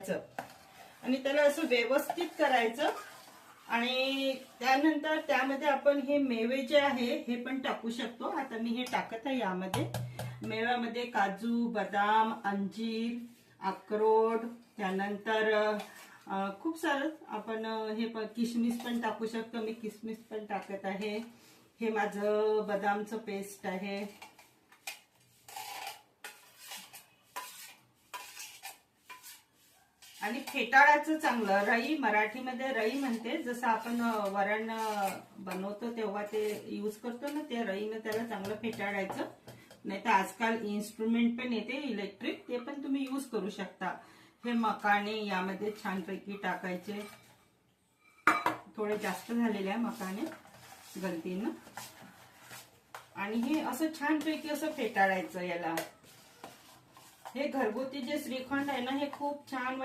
आणि त्याला असं व्यवस्थित करायचं आणि त्यानंतर त्यामध्ये आपण हे मेवे जे आहे हे पण टाकू शकतो। आता मी हे टाकत आहे यामध्ये। मेव्यामध्ये काजू, बदाम, अंजीर, अक्रोड, त्यानंतर खूप सारं आपण हे किशमिश पण टाकू शकतो। मी किशमिश पण टाकत आहे। हे माझं बदामचं पेस्ट आहे। आणि फेटाळाचं चांगलं। रई मराठीमध्ये रई म्हणते, जसं आपण वरण बनवतो तेव्हा ते यूज करतो ना, ते रईनं त्याला चांगलं फेटाळायचं। नाही तर आजकाल इन्स्ट्रुमेंट पण येते इलेक्ट्रिक, ते पण तुम्ही यूज करू शकता। हे मकाने यामध्ये छानपैकी टाकायचे। थोडे जास्त झालेले आहे मकाने गलतीनं। आणि हे असं छानपैकी असं फेटाळायचं याला। हे घरगुती जे श्रीखंड आहे ना, हे खूप छान